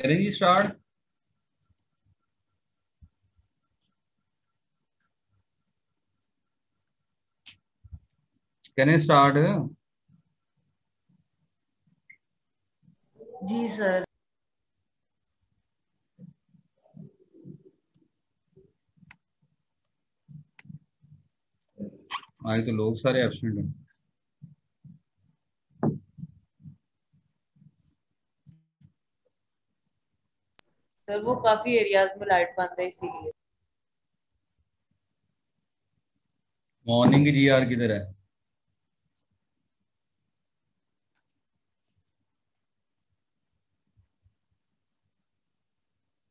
करें जी स्टार्ट। करें स्टार्ट। जी सर। आज तो लोग सारे एब्सेंट हैं। सर वो काफी एरियाज में लाइट बंद है इसीलिए। मॉर्निंग की जीआर किधर है?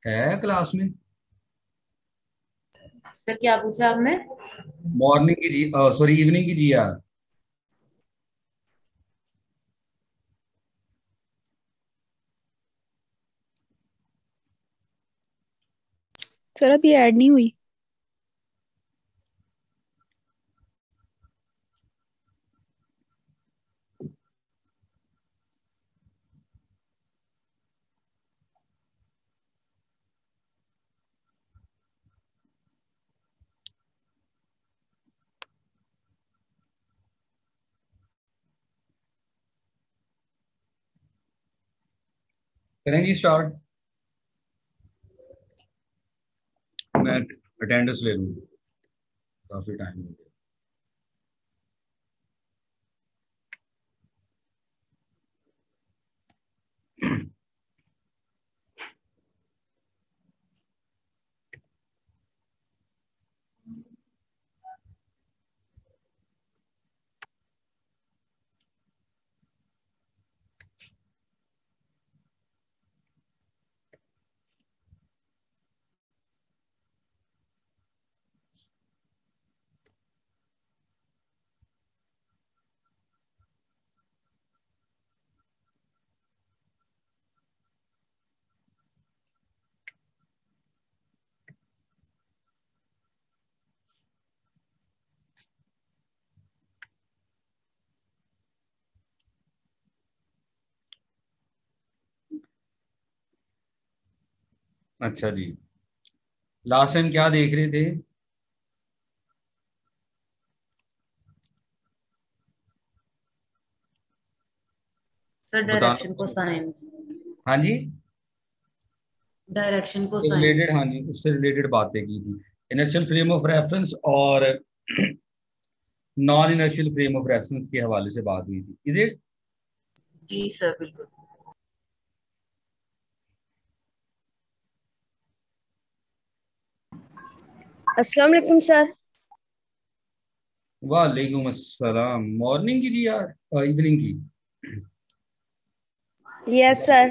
है क्लास में? सर क्या पूछा आपने? मॉर्निंग की जी सॉरी इवनिंग की जीआर। सर अभी ऐड नहीं हुई। करें जी स्टार्ट। मैं अटेंडेंस ले लूँ, काफी टाइम हो गया। अच्छा जी, लास्ट टाइम क्या देख रहे थे? सर बताना डायरेक्शन को तो। साइंस। हाँ जी, डायरेक्शन को रिलेटेड, साइंस। हाँ जी उससे रिलेटेड बातें की थी। इनर्शियल फ्रेम ऑफ रेफरेंस और non inertial frame of reference के हवाले से बात हुई थी, इज इट? जी सर बिल्कुल। अस्सलाम वालेकुम सर। वालेकुम अस्सलाम। मॉर्निंग की जी यार, इवनिंग की? Yes sir.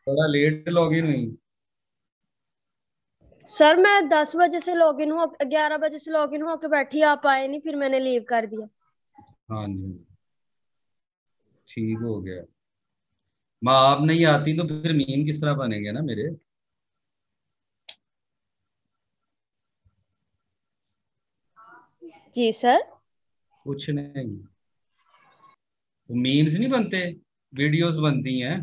बड़ा लेट लॉग इन हुई। सर मैं 10 बजे से लॉगिन हूँ, 11 बजे से लॉगिन हुआ के बैठी, आप आए नहीं, फिर मैंने लीव कर दिया। हाँ जी, ठीक हो गया। माँ आप नहीं आती तो फिर मीम किस तरह बनेंगे ना मेरे। जी सर। कुछ नहीं, तो मीम्स नहीं बनते, वीडियोस बनती हैं।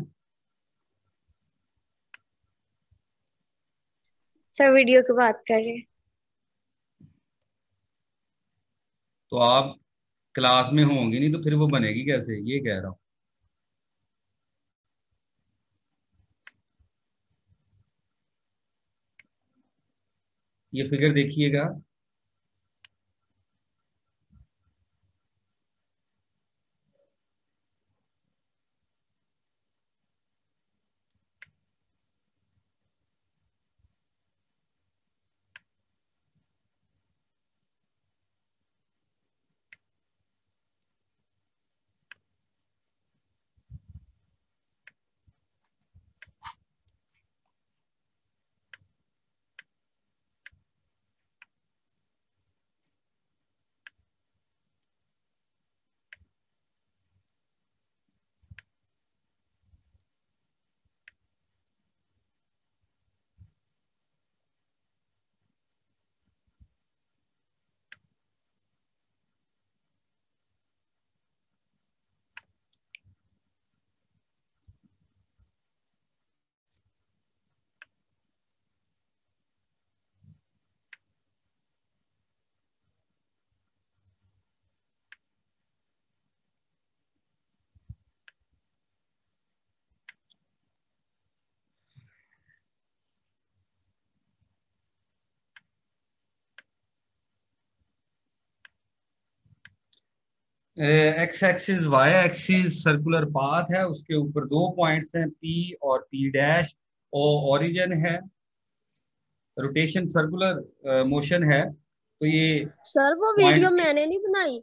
सर वीडियो की बात कर रहे हैं। तो आप क्लास में होंगी नहीं तो फिर वो बनेगी कैसे, ये कह रहा हूँ। ये फिगर देखिएगा। X axis y axis circular path है, उसके ऊपर 2 पॉइंट्स हैं पी और पी डैश, और ओरिजिन है, रोटेशन सर्कुलर मोशन है। तो ये सर वो वीडियो पॉइंट, मैंने नहीं बनाई,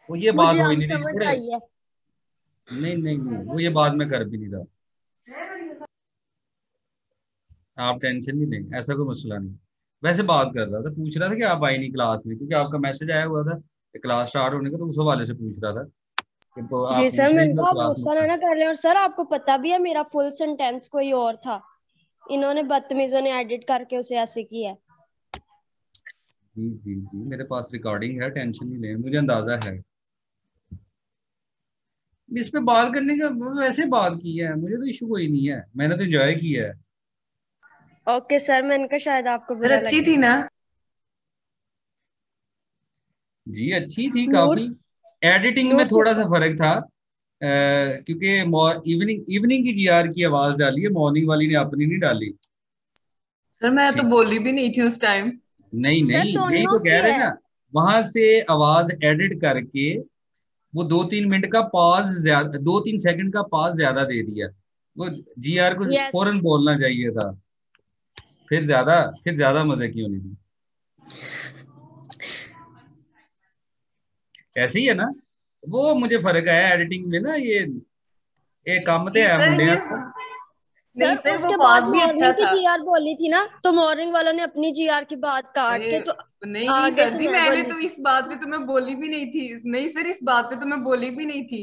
वो ये बात मुझे हो ही अब नहीं रही समझ थोड़े। आई है। नहीं नहीं नहीं, वो ये बात मैं कर भी नहीं रहा, आप टेंशन नहीं लें, ऐसा कोई मसला नहीं। वैसे बात कर रहा था, पूछ रहा था कि आप आई नहीं क्लास में, क्योंकि आपका मैसेज आया हुआ था कि क्लास स्टार्ट होने का, तो उस हवाले से पूछ रहा था कि तो आप जी सर, पूछ रही मैंने थी और कहा आप क्लास में। गुस्सा ना कर लें। और सर आपको पता भी है मेरा फुल सेंटेंस कोई और था, इन्होंने बदतमीजों ने एडिट करके उसे ऐसे किया है। जी जी जी, मेरे पास रिकॉर्डिंग है, टेंशन नहीं लें, मुझे अंदाजा है। इस पे बात करने का वैसे बात की है, मुझे तो इशू कोई नहीं है, मैंने तो एंजॉय किया है। ओके सर, मैंने कहा शायद आपको सर बुरा अच्छी लगे। थी ना? जी अच्छी थी नूर, काफी। एडिटिंग में नूर थोड़ा सा फर्क था, क्योंकि इवनिंग इवनिंग की जीआर की आवाज डाली है, मॉर्निंग वाली ने अपनी नहीं डाली। सर मैं तो ठीक, बोली भी नहीं थी उस टाइम। नहीं सर नहीं, यही दोनों तो कह की रहे है। ना, वहां से आवाज एडिट करके वो 2-3 मिनट का पॉज ज्यादा, 2-3 सेकंड का पॉज ज्यादा दे दिया। वो जीआर को यस। फौरन बोलना चाहिए था, फिर ज्यादा मजे की होनी थी। ऐसे ही है ना, वो मुझे फर्क आया एडिटिंग में ना, ये काम तो नहीं है सर मुंडिया ये, का। नहीं सर सर वो उसके बाद पॉज भी अच्छा मॉर्निंग की था। जीआर बोली थी ना, तो मॉर्निंग वालों ने अपनी जीआर की बात काट अरे के तो नहीं नहीं आगे सर से जी, मैं मैंने बोली तो थी। इस बात पे तो मैं बोली भी नहीं थी। नहीं सर, इस बात पे तो मैं बोली भी नहीं थी।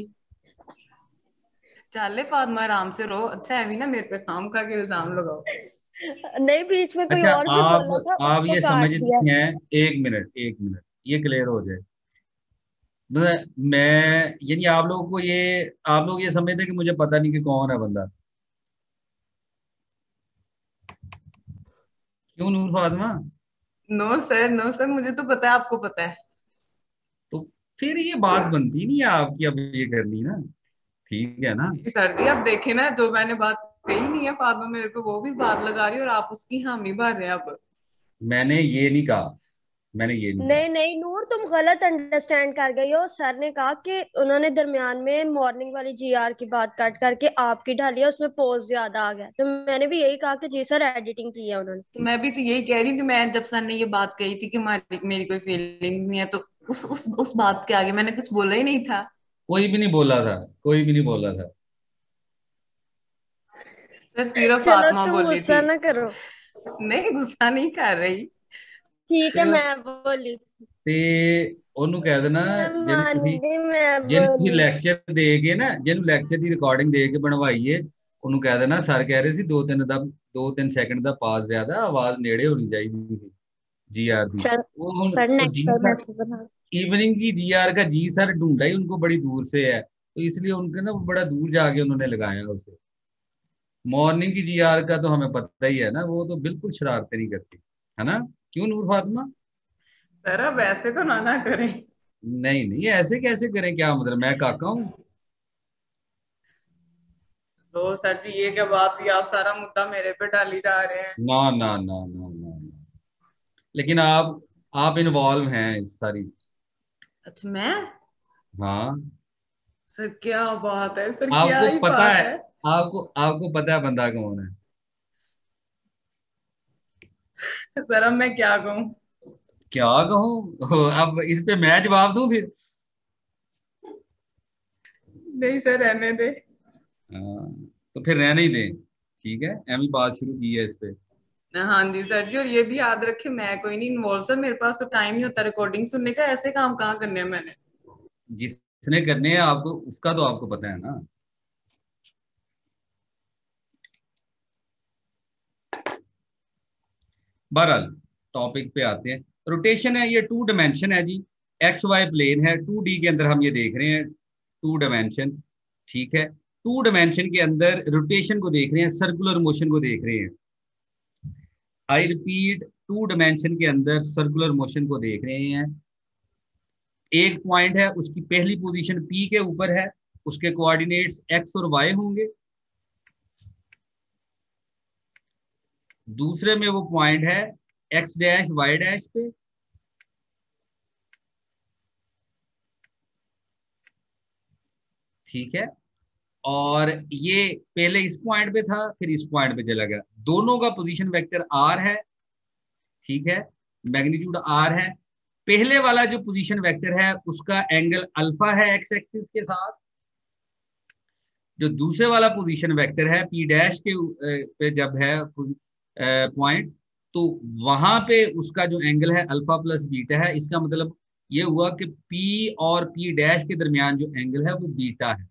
चले फातिमा, आराम से रहो। अच्छा है भी ना, मेरे पे खाम खा के इल्जाम लगाओ। नहीं, बीच में कोई अच्छा, और भी आप बोला था, आप उसको ये काट दिया। समझती हैं, एक मिनट एक मिनट, ये क्लियर हो जाए। मैं यानी आप लोगों को ये, आप लोग ये समझते हैं कि मुझे पता नहीं कि कौन है बंदा। क्यों Noor Fatima? No sir, no sir, मुझे तो पता है आपको पता है। तो फिर ये बात बनती नहीं है आपकी, अब ये करनी ना, ठीक है ना। नहीं सर जी, अब देखे ना, जो मैंने बात कही नहीं है फातिमा मेरे को, वो भी बात लगा रही है और आप उसकी हामी भर रहे हैं अब। मैंने ये नहीं कहा, मैंने ये नहीं कहा। नहीं नहीं नूर, तुम गलत अंडरस्टैंड कर गई हो। सर ने कहा कि उन्होंने दरमियान में मॉर्निंग वाली जीआर की बात काट करके आपकी डाली है, उसमें पोज ज्यादा आ गया, तो मैंने भी यही कहा कि जी सर एडिटिंग की है उन्होंने। तो मैं भी तो यही कह रही हूँ कि मैं जब सर ने ये बात कही थी कि मेरी कोई फीलिंग नहीं है, तो उस बात के आगे मैंने कुछ बोला ही नहीं था। कोई भी नहीं बोला था, कोई भी नहीं बोला था। सर सिर्फ चलो फातिमा तुम बोली थी। गुस्सा ना करो। नहीं गुस्सा नहीं कर रही। ठीक है, ਤੇ मैं बोली। ਤੇ ਉਹਨੂੰ ਕਹਿ ਦੇਣਾ, मैं ਜਿਹਨੂੰ मान ਤੁਸੀਂ गई, मैं ਜਿਹਨੂੰ ਤੁਸੀਂ बोली। ਲੈਕਚਰ ਦੇ ਕੇ ਨਾ, ਜਿਹਨੂੰ ਲੈਕਚਰ ਦੀ ਰਿਕਾਰਡਿੰਗ ਦੇ ਕੇ ਬਣਵਾਈਏ, ਉਹਨੂੰ ਕਹਿ ਦੇਣਾ ਸਰ ਕਹਿ ਰਹੇ ਸੀ 2-3 ਸੈਕਿੰਡ ਦਾ ਪਾਸ ਜ਼ਿਆਦਾ, ਆਵਾਜ਼ ਨੇੜੇ ਹੋਣੀ ਚਾਹੀਦੀ ਸੀ जीआर दी। सर, वो हम सर तो नेक्स्ट जी टाइम सर, ऐसे बना। इवनिंग की जीआर का जी सर ढूंढा ही उनको बड़ी दूर से है, तो इसलिए उनके ना बड़ा दूर जाके उन्होंने लगाया उसे। मॉर्निंग की जीआर का तो हमें पता ही है ना, वो तो बिल्कुल शरारतें नहीं करती, है ना। क्यों नूर फातिमा? सर अब ऐसे तो ना करें। नहीं नहीं, ऐसे कैसे करें, क्या मतलब मैं काका हूँ? तो सर जी ये क्या बात हुई, आप सारा मुद्दा मेरे पे डाली जा रहे हैं। ना ना ना ना ना ना, लेकिन आप इन्वॉल्व हैं इस सारी। अच्छा मैं? हाँ, सर क्या बात है, सर क्या आपको ही पता बात है, है। आपको पता है बंदा कौन है। सर अब मैं क्या कहूँ? क्या कहूँ अब इस पे मैं जवाब दूं फिर? नहीं सर रहने दे। हाँ, तो फिर रहने ही दें, ठीक है, एमी बात शुरू की है इस पे। हाँ जी सर जी, और ये भी याद रखे मैं कोई नहीं इन्वॉल्व सर, मेरे पास तो टाइम नहीं होता रिकॉर्डिंग सुनने का। ऐसे काम कहाँ करने हैं मैंने। जिसने करने हैं आपको, उसका तो आपको पता है ना। बहरहाल टॉपिक पे आते हैं। रोटेशन है, ये 2 डायमेंशन है जी, एक्स वाई प्लेन है, 2D के अंदर हम ये देख रहे हैं, 2 डायमेंशन, ठीक है। 2 डायमेंशन के अंदर रोटेशन को देख रहे हैं, सर्कुलर मोशन को देख रहे हैं। आई रिपीट, 2 डायमेंशन के अंदर सर्कुलर मोशन को देख रहे हैं। एक पॉइंट है, उसकी पहली पोजीशन P के ऊपर है, उसके कोऑर्डिनेट्स एक्स और वाई होंगे। दूसरे में वो पॉइंट है एक्स डैश वाई डैश पे। ठीक है, और ये पहले इस पॉइंट पे था फिर इस पॉइंट पे चला गया, दोनों का पोजीशन वेक्टर आर है, ठीक है, मैग्नीट्यूड आर है। पहले वाला जो पोजीशन वेक्टर है उसका एंगल अल्फा है एक्स एक्सिस के साथ, जो दूसरे वाला पोजीशन वेक्टर है पी डैश के पे जब है पॉइंट, तो वहां पे उसका जो एंगल है अल्फा प्लस बीटा है। इसका मतलब ये हुआ कि पी और पी डैश के दरमियान जो एंगल है वो बीटा है,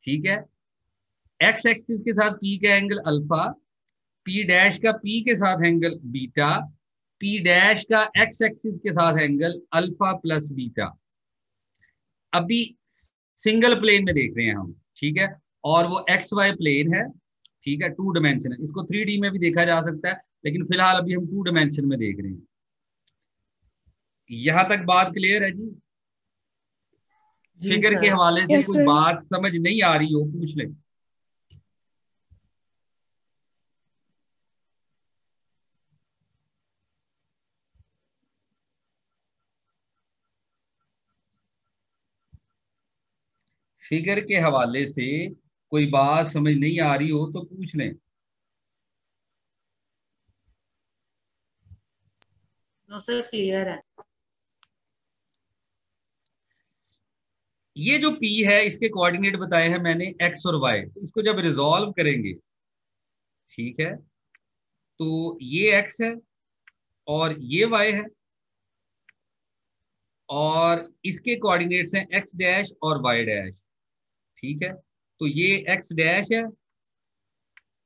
ठीक है। एक्स एक्सिस के साथ पी का एंगल अल्फा, पी डैश का पी के साथ एंगल बीटा, पी डैश का एक्स एक्सिस के साथ एंगल अल्फा प्लस बीटा। अभी सिंगल प्लेन में देख रहे हैं हम, ठीक है, और वो एक्स वाई प्लेन है, ठीक है, टू डायमेंशन है। इसको 3D में भी देखा जा सकता है, लेकिन फिलहाल अभी हम टू डायमेंशन में देख रहे हैं। यहां तक बात क्लियर है जी? जी फिगर के सर। हवाले से यस कोई सर। बात समझ नहीं आ रही हो पूछ ले। फिगर के हवाले से कोई बात समझ नहीं आ रही हो तो पूछ लें। नो सर, क्लियर है। ये जो P है इसके कोऑर्डिनेट बताए हैं मैंने x और y, तो इसको जब रिजॉल्व करेंगे, ठीक है, तो ये x है और ये y है, और इसके कोऑर्डिनेट्स हैं x डैश और y डैश, ठीक है, तो ये x डैश है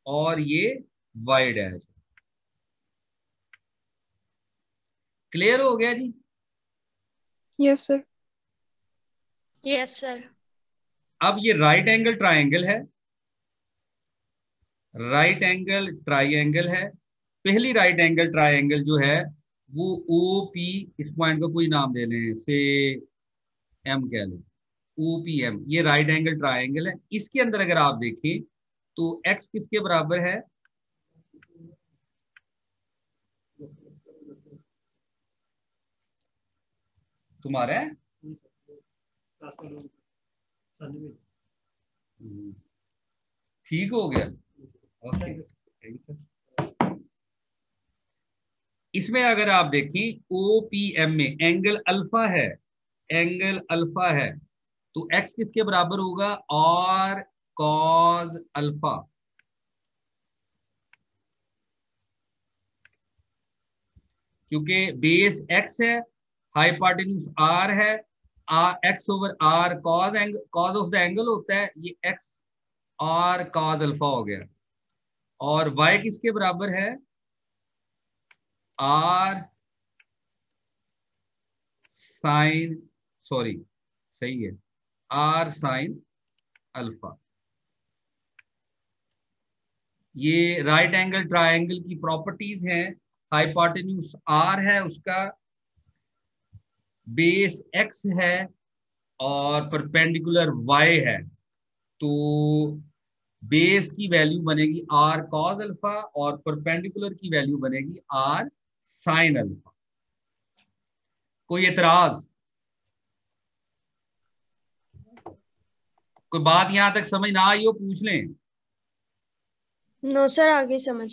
और ये y डैश है। क्लियर हो गया जी? Yes sir. Yes sir. अब ये राइट एंगल ट्राइंगल है, राइट एंगल ट्राइंगल है। पहली राइट एंगल ट्राइंगल जो है वो ओ पी, इस पॉइंट का कोई नाम दे लें, से एम कह लें, OPM, ये राइट एंगल ट्राइंगल है। इसके अंदर अगर आप देखें तो x किसके बराबर है? तुम्हारा है? ठीक हो गया, ओके। इसमें अगर आप देखें OPM में एंगल अल्फा है, एंगल अल्फा है, तो x किसके बराबर होगा? और कॉज अल्फा, क्योंकि बेस x है, हाइपोटेन्यूज r है, x over r cause angle, cause of the angle होता है, ये x r कॉज अल्फा हो गया। और y किसके बराबर है? r साइन, सॉरी सही है, r साइन अल्फा। ये राइट एंगल ट्राइंगल की प्रॉपर्टीज हैं। हाइपोटेन्यूज r है, उसका बेस x है और परपेंडिकुलर y है, तो बेस की वैल्यू बनेगी r cos अल्फा और परपेंडिकुलर की वैल्यू बनेगी r sin अल्फा। कोई एतराज? कोई बात यहां तक समझ ना आई हो पूछ लें। नो सर, आगे समझ।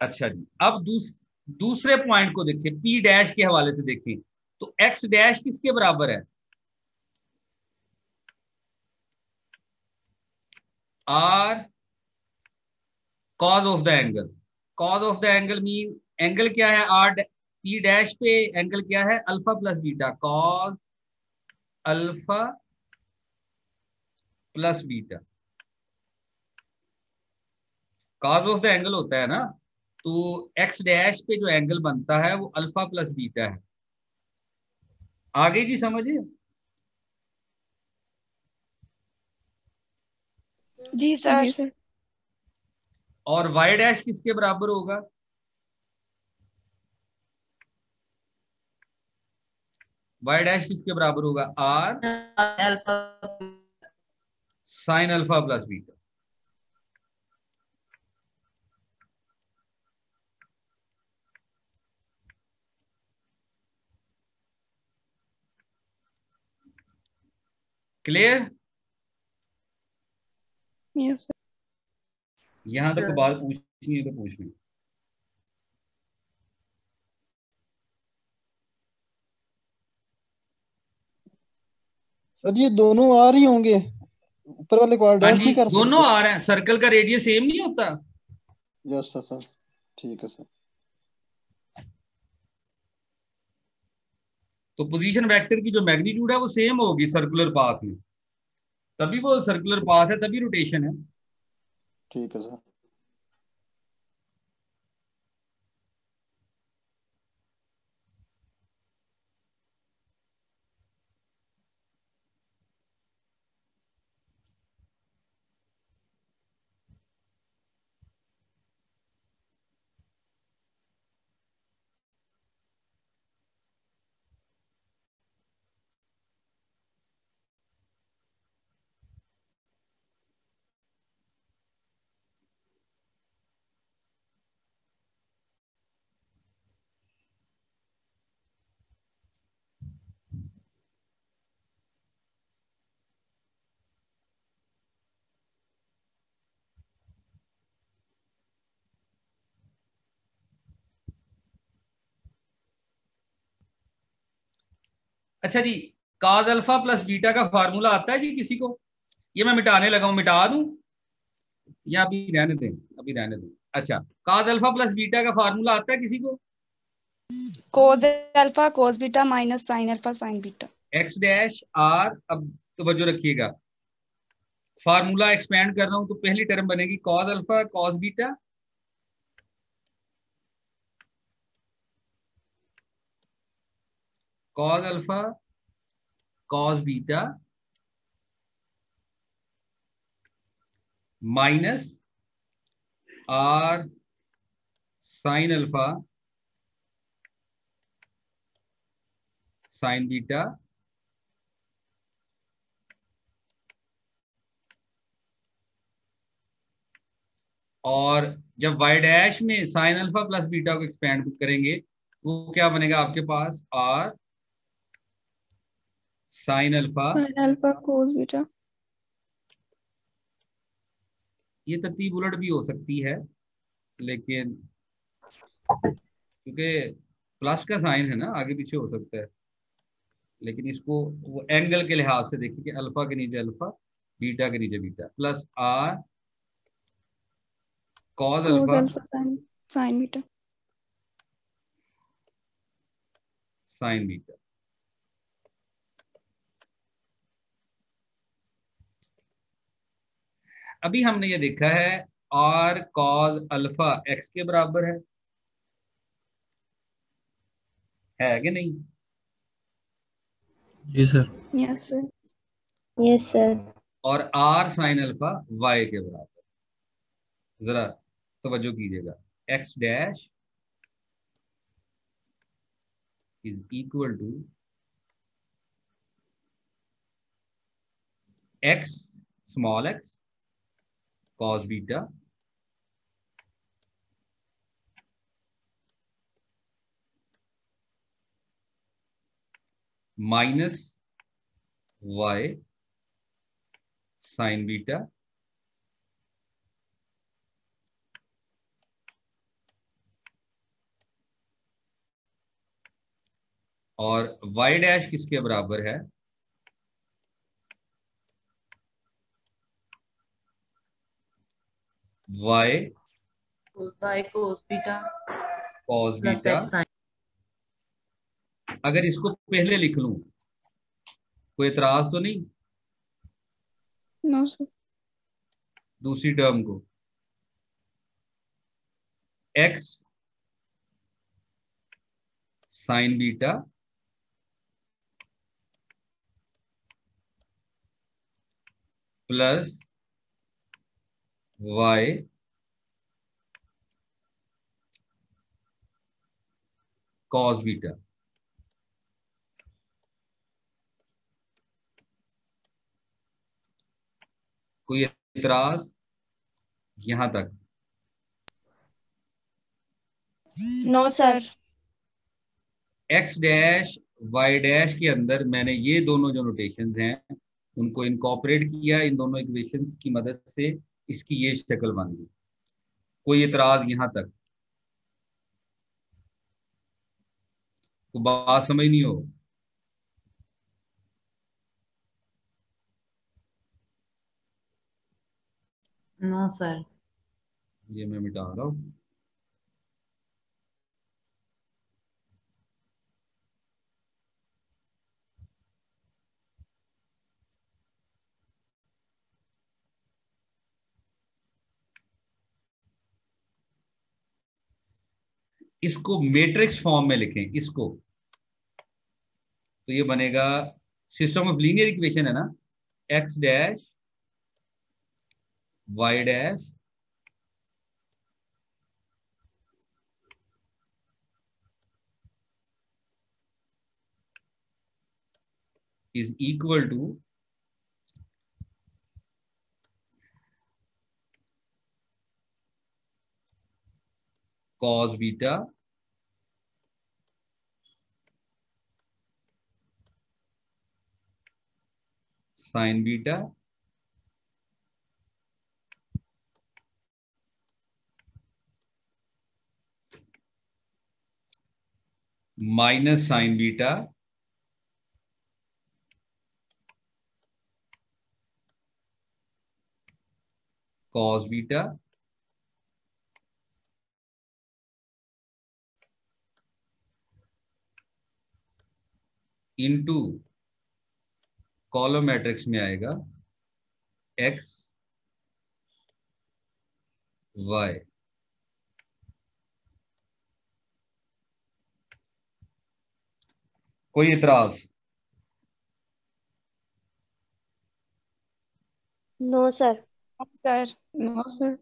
अच्छा जी, अब दूसरे पॉइंट को देखें, P डैश के हवाले से देखें, तो x डैश किसके बराबर है? r cos of the angle. cos of the angle mean angle क्या है? r P डैश पे एंगल क्या है? Alpha plus beta, cos alpha plus beta, cos of the angle होता है ना, तो x डैश पे जो एंगल बनता है वो अल्फा प्लस बीटा है। आगे जी समझिए। जी सर। जी सर। और y डैश किसके बराबर होगा? y डैश किसके बराबर होगा? r alpha. Sin alpha plus beta. Clear? Yes sir. यहाँ तक बात पूछनी है तो पूछ ली। सर ये दोनों आ रही होंगे, ऊपर वाले को हाँ डैश जी, नहीं कर दोनों सकते? आ रहे हैं, सर्कल का रेडियस सेम नहीं होता। यस सर सर, ठीक है सर। तो पोजीशन वेक्टर की जो मैग्नीट्यूड है वो सेम होगी सर्कुलर पाथ में, तभी वो सर्कुलर पाथ है, तभी रोटेशन है। ठीक है सर। अच्छा जी, काज अल्फा प्लस बीटा का फार्मूला आता है जी किसी को? ये मैं मिटाने लगा हूं, मिटा दूं या अभी रहने दें? अभी रहने दें। अच्छा, काज अल्फा प्लस बीटा का फार्मूला आता है किसी को? Cos alpha cos beta minus sine alpha sign beta. X dash R, अब तवज्जो रखिएगा, फार्मूला एक्सपेंड कर रहा हूं तो पहली टर्म बनेगी cos alpha cos beta, cos alpha cos beta minus r sin alpha sign beta और जब y डैश में साइन अल्फा प्लस बीटा को एक्सपेंड करेंगे वो क्या बनेगा आपके पास? R sin alpha. Sin alpha cos beta. ये तरतीब उलट भी हो सकती है, लेकिन क्योंकि प्लस का साइन है ना, आगे पीछे हो सकता है, लेकिन इसको वो एंगल के लिहाज से देखिए कि अल्फा के नीचे अल्फा, बीटा के नीचे beta, plus R cos cos alpha alpha sine sine beta. Sign beta. अभी हमने ये देखा है आर कॉस अल्फा एक्स के बराबर है कि नहीं? जी sir. Yes sir. Yes sir. और आर साइन अल्फा वाई के बराबर। जरा तवज्जो कीजिएगा, x dash is equal to x small x cos beta minus y sin beta और y डैश किसके बराबर है? y cos beta cos plus beta. X sin. अगर इसको पहले लिख लूं कोई एतराज तो नहीं? No sir. दूसरी टर्म को x sin beta plus y cos beta. कोई एतराज यहां तक? No sir. x dash y dash के अंदर मैंने ये दोनों जो नोटेशंस हैं उनको इनकॉर्पोरेट किया इन दोनों इक्वेशंस की मदद से, इसकी ये शक्ल बन गई। कोई इतराज यहां तक? को बात समझ नहीं हो? No sir. ये मैं मिटा रहा हूं। इसको मैट्रिक्स फॉर्म में लिखें इसको, तो ये बनेगा सिस्टम ऑफ लीनियर इक्वेशन है ना, x dash y dash is equal to cos beta sign beta minus sin beta cos beta into column matrix में आएगा एक्स वाई। कोई इतराज? No sir. Sir. No sir.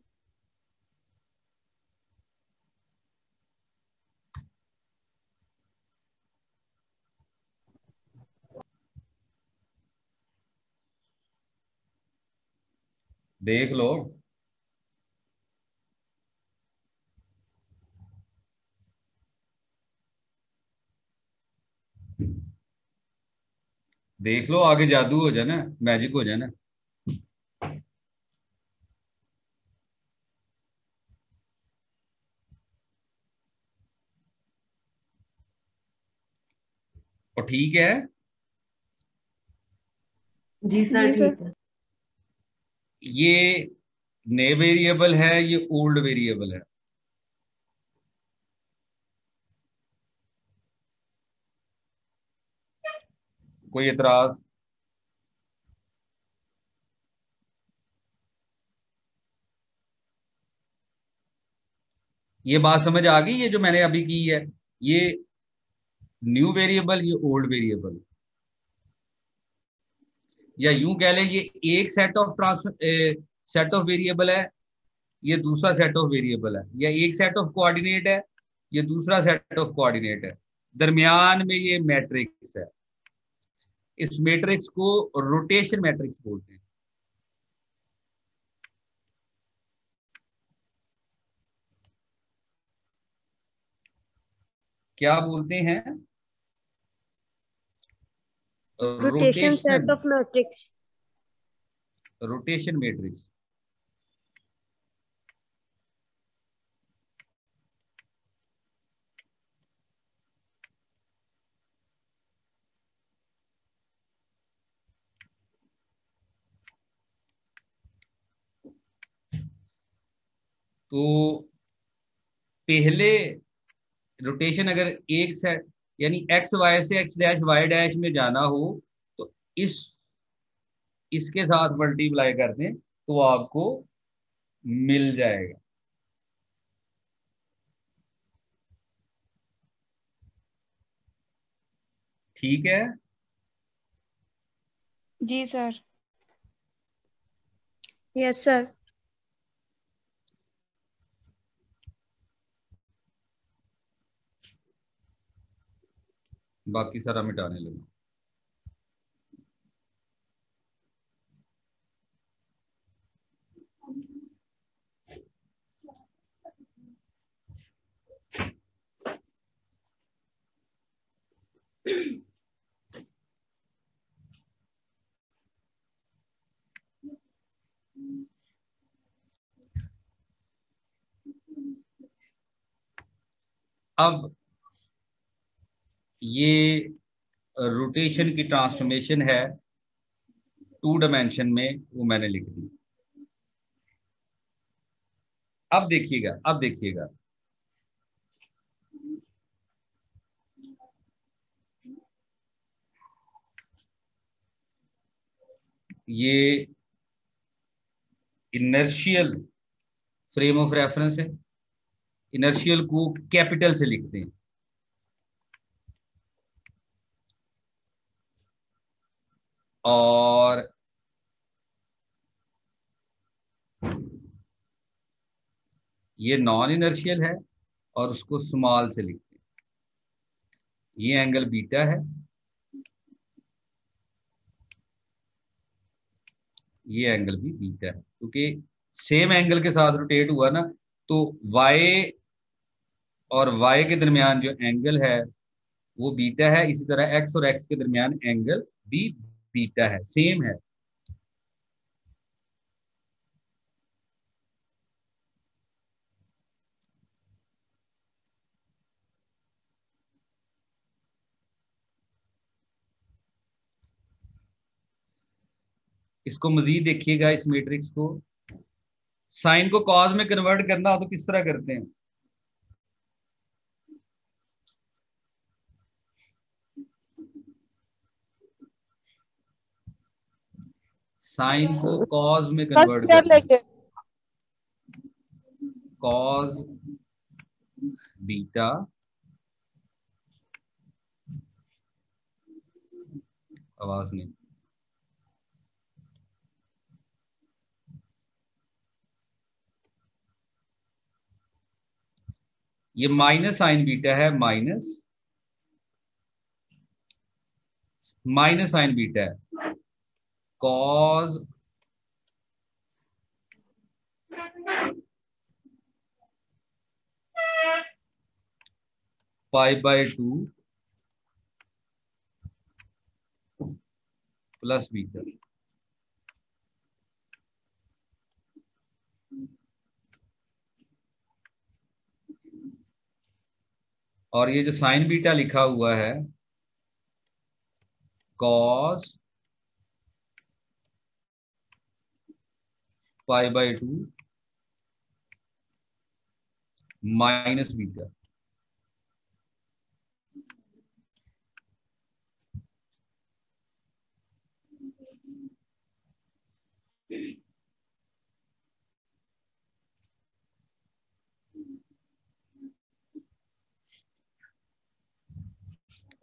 देख लो। देख लो, आगे जादू हो जाए ना, मैजिक हो जाए ना। और ठीक है। जी सर जी सर। ठीक है। ये नए वेरिएबल है, ये ओल्ड वेरिएबल है। कोई एतराज? ये बात समझ आ गई? ये जो मैंने अभी की है, ये न्यू वेरिएबल, ये ओल्ड वेरिएबल, या यूं कह लें ये एक सेट ऑफ वेरिएबल है, ये दूसरा सेट ऑफ वेरिएबल है, या एक सेट ऑफ कोऑर्डिनेट है, ये दूसरा सेट ऑफ कोऑर्डिनेट है, दरमियान में ये मैट्रिक्स है। इस मैट्रिक्स को रोटेशन मैट्रिक्स बोलते हैं। क्या बोलते हैं? Rotation rotation, set of matrix. Rotation matrix. तो पहले रोटेशन अगर एक सेट, यानी एक्स वाई से एक्स डैश वाई डैश में जाना हो, तो इस इसके साथ मल्टीप्लाई कर दें तो आपको मिल जाएगा। ठीक है। जी सर। Yes sir. बाकी सारा मिटाने लगा। अब ये रोटेशन की ट्रांसफॉर्मेशन है 2 डायमेंशन में, वो मैंने लिख दी। अब देखिएगा, अब देखिएगा, ये इनर्शियल फ्रेम ऑफ रेफरेंस है। इनर्शियल को कैपिटल से लिखते हैं, और ये नॉन इनर्शियल है और उसको स्मॉल से लिखते हैं। ये एंगल बीटा है, ये एंगल भी बीटा है, क्योंकि सेम एंगल के साथ रोटेट हुआ ना, तो y और y के दरमियान जो एंगल है वो बीटा है। इसी तरह x और x के दरमियान एंगल भी बीटा है, सेम है। इसको मजीद देखिएगा, इस मैट्रिक्स को। साइन को कॉज में कन्वर्ट करना हो तो किस तरह करते हैं? साइन को कॉज में कन्वर्ट करना है, कॉज बीटा आवाज नहीं, ये माइनस साइन बीटा है, माइनस साइन बीटा है, कॉज π/2 प्लस बीटा। और ये जो साइन बीटा लिखा हुआ है, कॉस π/2 माइनस बीटा।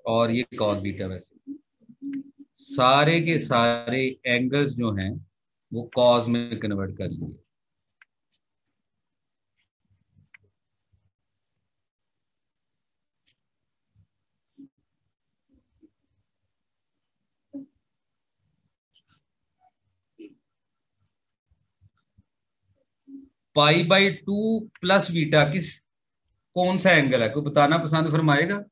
और ये कॉस बीटा। वैसे सारे के सारे एंगल्स जो हैं वो कॉस में कन्वर्ट कर लिए। π/2 प्लस बीटा कौन सा एंगल है? कोई बताना पसंद फरमाएगा?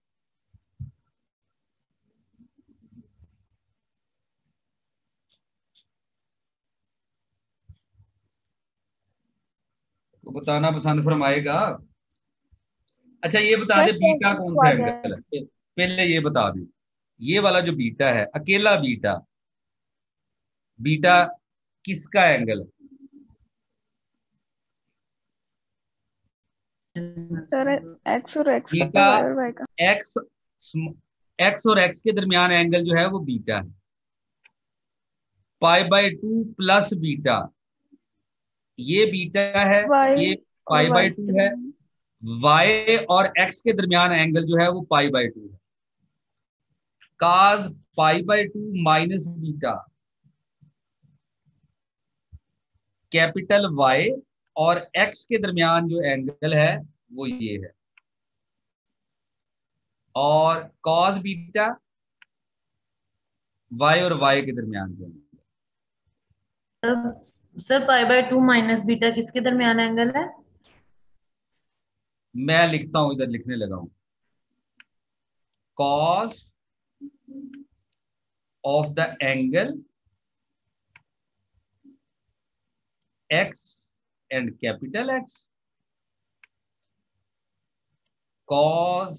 को बताना पसंद फरमाएगा? अच्छा ये बता दे, बीटा कौन सा एंगल है? पहले ये बता दे, ये वाला जो बीटा है, अकेला बीटा, बीटा किसका एंगल है? सर एक्स और एक्स का, बीटा वाई और वाई का। एक्स और एक्स के दरमियान एंगल जो है वो बीटा है। π/2 प्लस बीटा, ये बीटा है, वाई ये और वाई π/2 है। y और x के दरमियान एंगल जो है वो π/2 है। cos π/2 minus beta, capital Y और X के दरमियान जो एंगल है वो ये है। और cos बीटा Y और Y के दरमियान जो एंगल। सर π/2 माइनस बीटा किसके दरमियान एंगल है? मैं लिखता हूं, इधर लिखने लगा हूं। cos of the angle X and capital X, cos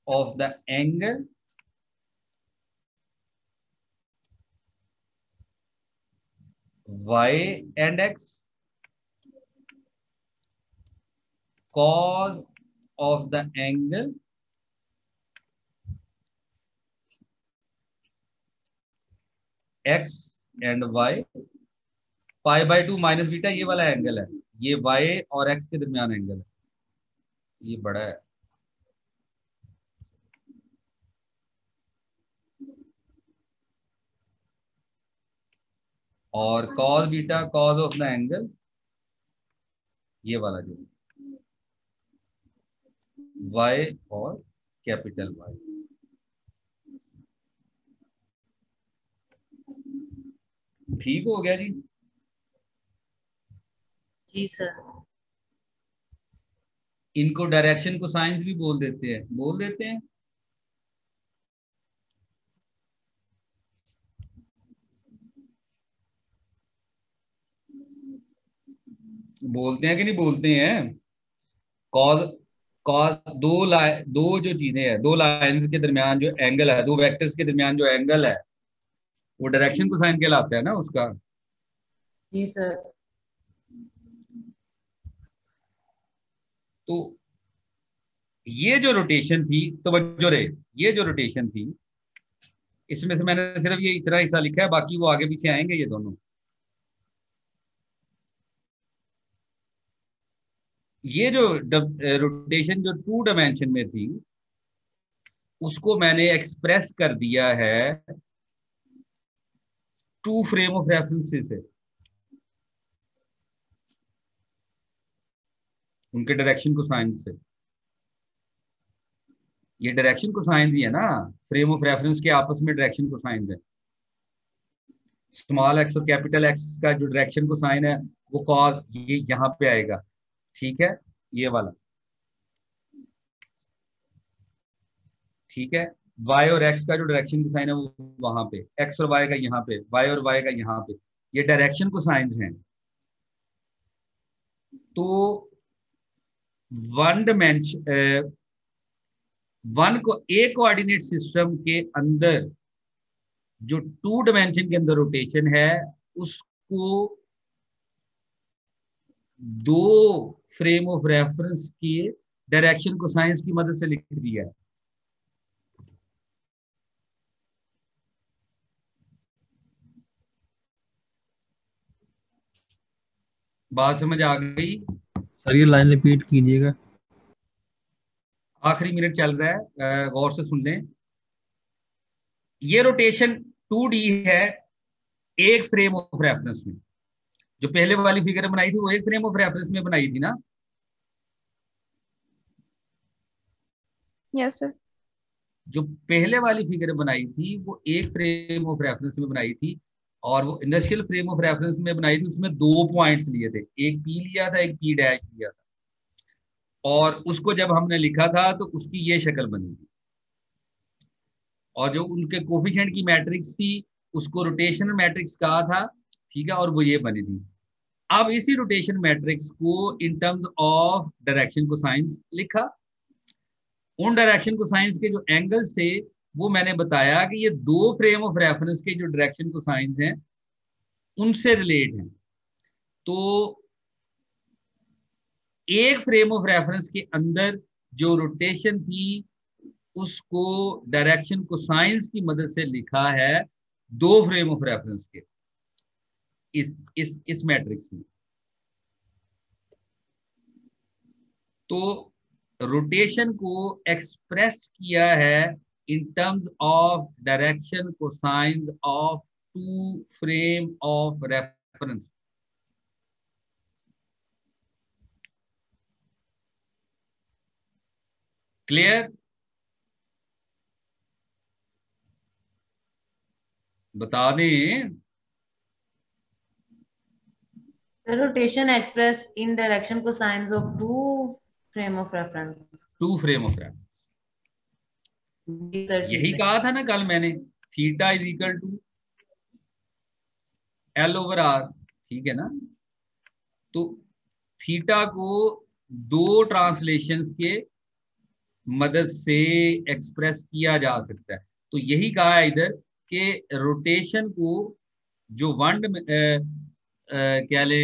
of the angle y and x, cos of the angle x and y, pi by 2 minus beta, ये वाला एंगल है, ये y और x के दरमियान एंगल है, ये बड़ा है। और cos beta cos of the angle, ये वाला जो y और कैपिटल Y। ठीक हो गया जी? जी सर। इनको डायरेक्शन को साइंस भी बोल देते हैं, बोलते हैं कि नहीं बोलते हैं? कॉज कॉज दो जो चीजें हैं, दो लाइंस के दरमियान जो एंगल है, दो वेक्टर्स के दरमियान जो एंगल है, वो डायरेक्शन को साइन कहलाता है ना उसका। जी सर। तो ये जो रोटेशन थी, तो जो रे ये जो रोटेशन थी, इसमें से मैंने सिर्फ ये इतना हिस्सा लिखा है, बाकी वो आगे पीछे आएंगे ये दोनों। ये जो रोटेशन जो 2 डायमेंशन में थी, उसको मैंने एक्सप्रेस कर दिया है 2 फ्रेम ऑफ रेफरेंस से, उनके डायरेक्शन को साइन से। ये डायरेक्शन को साइन ही है ना, फ्रेम ऑफ रेफरेंस के आपस में डायरेक्शन को साइन है। स्मॉल एक्स और कैपिटल एक्स का जो डायरेक्शन को साइन है वो कॉस ये यहां पे आएगा, ठीक है, ये वाला, ठीक है। y और x का जो डायरेक्शन को साइन है वो वहां पे, x और y का यहाँ पे, y और y का यहाँ पे, ये डायरेक्शन को साइंस हैं। तो वन डायमेंशन ए कोऑर्डिनेट सिस्टम के अंदर जो 2 डायमेंशन के अंदर रोटेशन है, उसको 2 फ्रेम ऑफ रेफरेंस की डायरेक्शन को साइंस की मदद से लिख दिया है। बात समझ आ गई? सर ये लाइन रिपीट कीजिएगा। आखिरी मिनट चल रहा है, गौर से सुन लें। ये रोटेशन 2D है एक फ्रेम ऑफ रेफरेंस में। जो पहले वाली फिगर बनाई थी वो एक फ्रेम ऑफ रेफरेंस में बनाई थी ना? Yes sir. जो पहले वाली फिगर बनाई थी वो एक फ्रेम ऑफ रेफरेंस में बनाई थी, और वो इंडस्ट्रियल फ्रेम ऑफ रेफरेंस में बनाई थी। उसमें 2 पॉइंट्स लिए थे, एक पी लिया था, एक पी डैश लिया था, और उसको जब हमने लिखा था तो उसकी ये शक्ल बनी थी। और जो उनके कोफिशिएंट की मैट्रिक्स थी उसको रोटेशनल मैट्रिक्स कहा था, ठीक है, और वो ये बनी थी। अब इसी रोटेशन मैट्रिक्स को इन टर्म्स ऑफ डायरेक्शन को साइंस लिखा। उन डायरेक्शन को साइंस के जो एंगल्स थे वो मैंने बताया कि ये 2 फ्रेम ऑफ रेफरेंस के जो डायरेक्शन को साइंस हैं उनसे रिलेट हैं। तो एक फ्रेम ऑफ रेफरेंस के अंदर जो रोटेशन थी उसको डायरेक्शन को साइंस की मदद से लिखा है 2 फ्रेम ऑफ रेफरेंस के इस मैट्रिक्स में। तो रोटेशन को एक्सप्रेस किया है इन टर्म्स ऑफ डायरेक्शन को science of 2 frame of reference. Clear? बता दें। The rotation expressed in direction cosines of 2 frame of reference. 2 frame of reference. यही कहा था ना कल मैंने, theta is equal to L/R, ठीक है ना? तो थीटा को दो ट्रांसलेशंस के मदद से एक्सप्रेस किया जा सकता है। तो यही कहा है इधर कि रोटेशन को जो वन क्या ले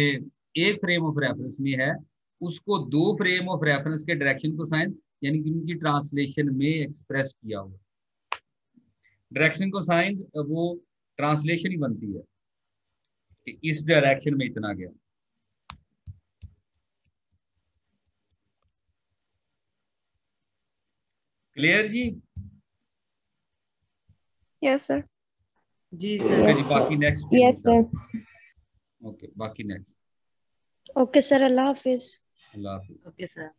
एक फ्रेम ऑफ रेफरेंस में है उसको दो फ्रेम ऑफ रेफरेंस के डायरेक्शन को साइन यानी कि उनकी ट्रांसलेशन में एक्सप्रेस किया हुआ। डायरेक्शन को साइन वो ट्रांसलेशन ही बनती है कि इस डायरेक्शन में इतना गया। क्लियर जी? Yes sir. जी ओके जी, सर। बाकी नेक्स्ट। Yes sir. ओके, बाकी नेक्स्ट। ओके सर, अल्लाह हाफिज। अल्लाह हाफिज। Okay sir.